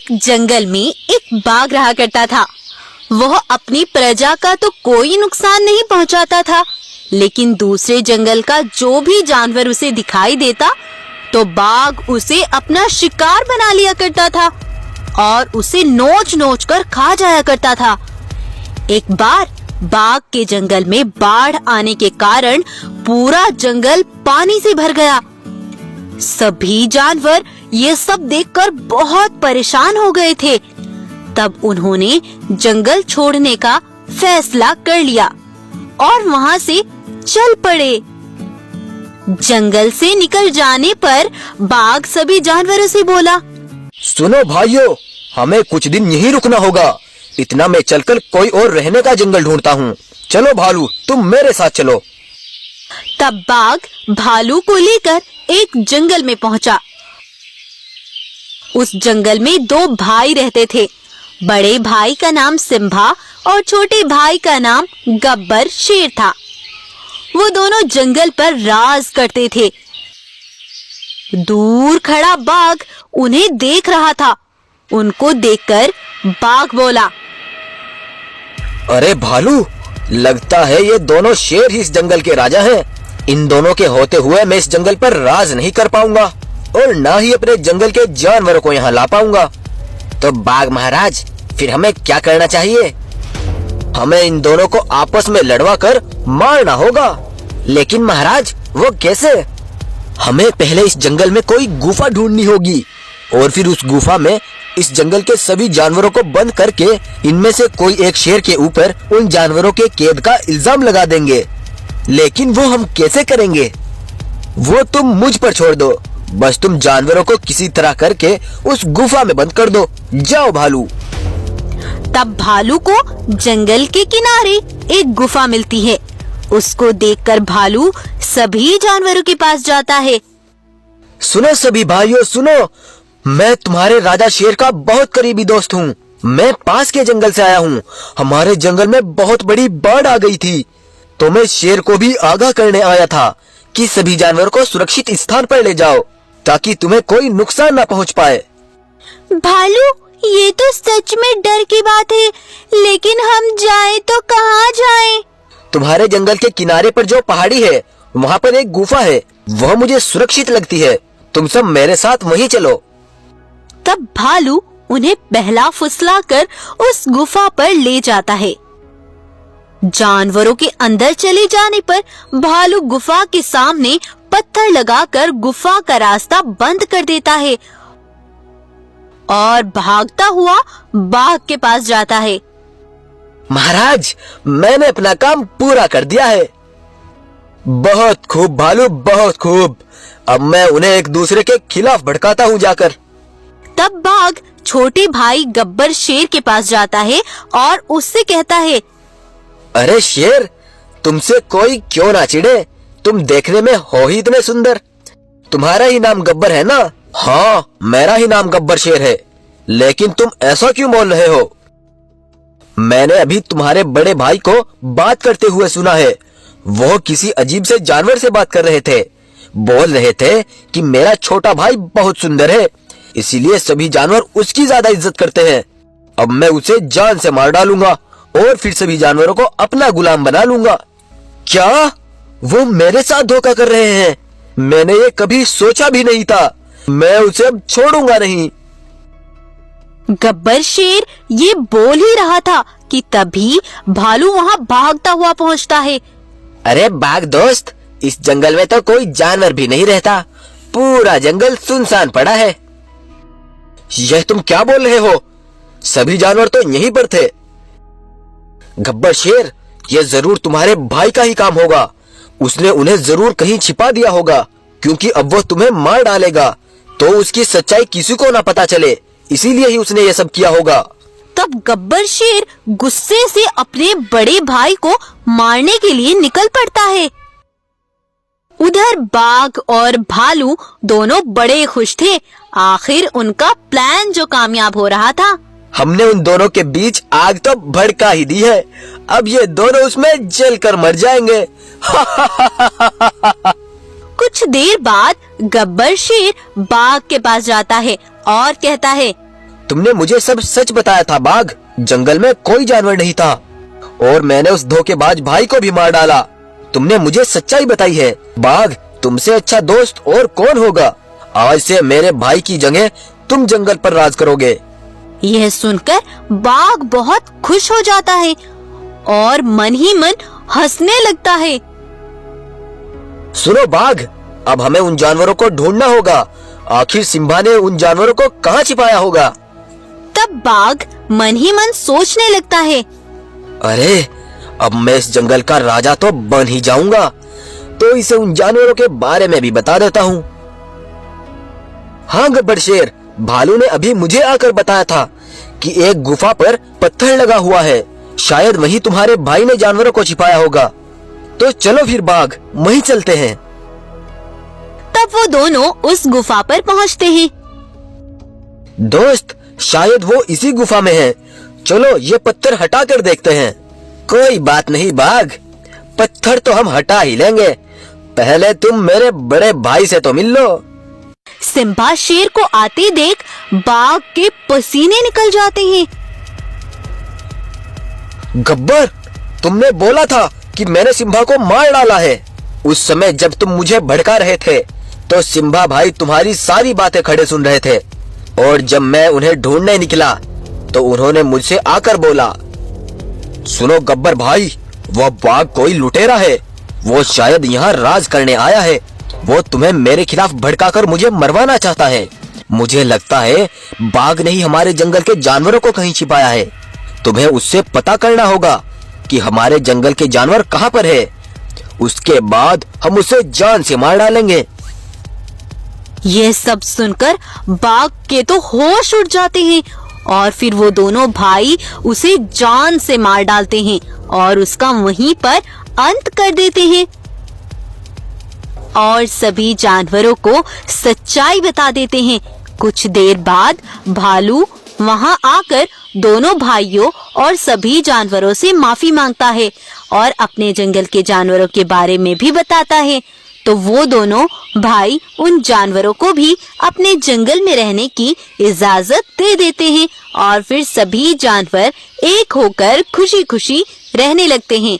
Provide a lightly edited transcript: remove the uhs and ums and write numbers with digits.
एक जंगल में एक बाघ रहा करता था। वह अपनी प्रजा का तो कोई नुकसान नहीं पहुंचाता था, लेकिन दूसरे जंगल का जो भी जानवर उसे दिखाई देता तो बाघ उसे अपना शिकार बना लिया करता था और उसे नोच नोच कर खा जाया करता था। एक बार बाघ के जंगल में बाढ़ आने के कारण पूरा जंगल पानी से भर गया। सभी जानवर ये सब देखकर बहुत परेशान हो गए थे। तब उन्होंने जंगल छोड़ने का फैसला कर लिया और वहाँ से चल पड़े। जंगल से निकल जाने पर बाघ सभी जानवरों से बोला, सुनो भाइयों, हमें कुछ दिन यहीं रुकना होगा। इतना मैं चलकर कोई और रहने का जंगल ढूंढता हूँ। चलो भालू, तुम मेरे साथ चलो। तब बाघ भालू को लेकर एक जंगल में पहुंचा। उस जंगल में दो भाई रहते थे। बड़े भाई का नाम सिम्बा और छोटे भाई का नाम गब्बर शेर था। वो दोनों जंगल पर राज करते थे। दूर खड़ा बाघ उन्हें देख रहा था। उनको देखकर बाघ बोला, अरे भालू, लगता है ये दोनों शेर ही इस जंगल के राजा हैं। इन दोनों के होते हुए मैं इस जंगल पर राज नहीं कर पाऊंगा और ना ही अपने जंगल के जानवरों को यहाँ ला पाऊंगा। तो बाघ महाराज, फिर हमें क्या करना चाहिए? हमें इन दोनों को आपस में लड़वा कर मारना होगा। लेकिन महाराज, वो कैसे? हमें पहले इस जंगल में कोई गुफा ढूंढनी होगी और फिर उस गुफा में इस जंगल के सभी जानवरों को बंद करके इनमें से कोई एक शेर के ऊपर उन जानवरों के कैद का इल्जाम लगा देंगे। लेकिन वो हम कैसे करेंगे? वो तुम मुझ पर छोड़ दो। बस तुम जानवरों को किसी तरह करके उस गुफा में बंद कर दो। जाओ भालू। तब भालू को जंगल के किनारे एक गुफा मिलती है। उसको देखकर भालू सभी जानवरों के पास जाता है। सुनो सभी भाइयों, सुनो, मैं तुम्हारे राजा शेर का बहुत करीबी दोस्त हूँ। मैं पास के जंगल से आया हूँ। हमारे जंगल में बहुत बड़ी बाढ़ आ गई थी, तो मैं शेर को भी आगाह करने आया था कि सभी जानवरों को सुरक्षित स्थान पर ले जाओ ताकि तुम्हें कोई नुकसान न पहुँच पाए। भालू, ये तो सच में डर की बात है, लेकिन हम जाएं तो कहाँ जाएं? तुम्हारे जंगल के किनारे पर जो पहाड़ी है, वहाँ पर एक गुफा है। वह मुझे सुरक्षित लगती है। तुम सब मेरे साथ वहीं चलो। तब भालू उन्हें बहला फुसलाकर उस गुफा पर ले जाता है। जानवरों के अंदर चले जाने पर भालू गुफा के सामने पत्थर लगाकर गुफा का रास्ता बंद कर देता है और भागता हुआ बाघ के पास जाता है। महाराज, मैंने अपना काम पूरा कर दिया है। बहुत खूब भालू, बहुत खूब। अब मैं उन्हें एक दूसरे के खिलाफ भड़काता हूँ जाकर। तब बाघ छोटे भाई गब्बर शेर के पास जाता है और उससे कहता है, अरे शेर, तुमसे कोई क्यों ना चिढ़े। तुम देखने में हो ही इतने सुंदर। तुम्हारा ही नाम गब्बर है ना? हाँ, मेरा ही नाम गब्बर शेर है। लेकिन तुम ऐसा क्यों बोल रहे हो? मैंने अभी तुम्हारे बड़े भाई को बात करते हुए सुना है। वो किसी अजीब से जानवर से बात कर रहे थे। बोल रहे थे कि मेरा छोटा भाई बहुत सुंदर है, इसीलिए सभी जानवर उसकी ज्यादा इज्जत करते हैं। अब मैं उसे जान से मार डालूंगा और फिर सभी जानवरों को अपना गुलाम बना लूंगा। क्या वो मेरे साथ धोखा कर रहे हैं? मैंने ये कभी सोचा भी नहीं था। मैं उसे अब छोड़ूंगा नहीं। गब्बर शेर ये बोल ही रहा था कि तभी भालू वहाँ भागता हुआ पहुँचता है। अरे बाघ दोस्त, इस जंगल में तो कोई जानवर भी नहीं रहता। पूरा जंगल सुनसान पड़ा है। यह तुम क्या बोल रहे हो? सभी जानवर तो यहीं पर थे। गब्बर शेर, यह जरूर तुम्हारे भाई का ही काम होगा। उसने उन्हें जरूर कहीं छिपा दिया होगा, क्योंकि अब वो तुम्हें मार डालेगा तो उसकी सच्चाई किसी को ना पता चले, इसीलिए ही उसने ये सब किया होगा। तब गब्बर शेर गुस्से से अपने बड़े भाई को मारने के लिए निकल पड़ता है। उधर बाघ और भालू दोनों बड़े खुश थे। आखिर उनका प्लान जो कामयाब हो रहा था। हमने उन दोनों के बीच आग तो भड़का ही दी है। अब ये दोनों उसमें जलकर मर जाएंगे। कुछ देर बाद गब्बर शेर बाघ के पास जाता है और कहता है, तुमने मुझे सब सच बताया था बाघ। जंगल में कोई जानवर नहीं था और मैंने उस धोखेबाज भाई को भी मार डाला। तुमने मुझे सच्चाई बताई है। बाघ, तुमसे अच्छा दोस्त और कौन होगा। आज से मेरे भाई की जगह तुम जंगल पर राज करोगे। यह सुनकर बाघ बहुत खुश हो जाता है और मन ही मन हंसने लगता है। सुनो बाघ, अब हमें उन जानवरों को ढूंढना होगा। आखिर सिम्बा ने उन जानवरों को कहाँ छिपाया होगा। तब बाघ मन ही मन सोचने लगता है, अरे, अब मैं इस जंगल का राजा तो बन ही जाऊंगा, तो इसे उन जानवरों के बारे में भी बता देता हूँ। हाँ गब्बर शेर, भालू ने अभी मुझे आकर बताया था कि एक गुफा पर पत्थर लगा हुआ है। शायद वहीं तुम्हारे भाई ने जानवरों को छिपाया होगा। तो चलो फिर बाघ, वहीं चलते हैं। तब वो दोनों उस गुफा पर पहुँचते हैं। दोस्त, शायद वो इसी गुफा में है। चलो ये पत्थर हटा कर देखते हैं। कोई बात नहीं बाघ, पत्थर तो हम हटा ही लेंगे। पहले तुम मेरे बड़े भाई से तो मिल लो। सिम्बा शेर को आते देख बाघ के पसीने निकल जाते हैं। गब्बर, तुमने बोला था कि मैंने सिम्बा को मार डाला है। उस समय जब तुम मुझे भड़का रहे थे तो सिम्बा भाई तुम्हारी सारी बातें खड़े सुन रहे थे, और जब मैं उन्हें ढूंढने निकला तो उन्होंने मुझसे आकर बोला, सुनो गब्बर भाई, वह बाघ कोई लुटेरा है। वो शायद यहाँ राज करने आया है। वो तुम्हें मेरे खिलाफ भड़काकर मुझे मरवाना चाहता है। मुझे लगता है बाघ ने ही हमारे जंगल के जानवरों को कहीं छिपाया है। तुम्हें उससे पता करना होगा कि हमारे जंगल के जानवर कहाँ पर है। उसके बाद हम उसे जान से मार डालेंगे। ये सब सुनकर बाघ के तो होश उड़ जाते हैं और फिर वो दोनों भाई उसे जान से मार डालते हैं और उसका वहीं पर अंत कर देते हैं और सभी जानवरों को सच्चाई बता देते हैं। कुछ देर बाद भालू वहां आकर दोनों भाइयों और सभी जानवरों से माफी मांगता है और अपने जंगल के जानवरों के बारे में भी बताता है। तो वो दोनों भाई उन जानवरों को भी अपने जंगल में रहने की इजाजत दे देते हैं और फिर सभी जानवर एक होकर खुशी खुशी रहने लगते हैं।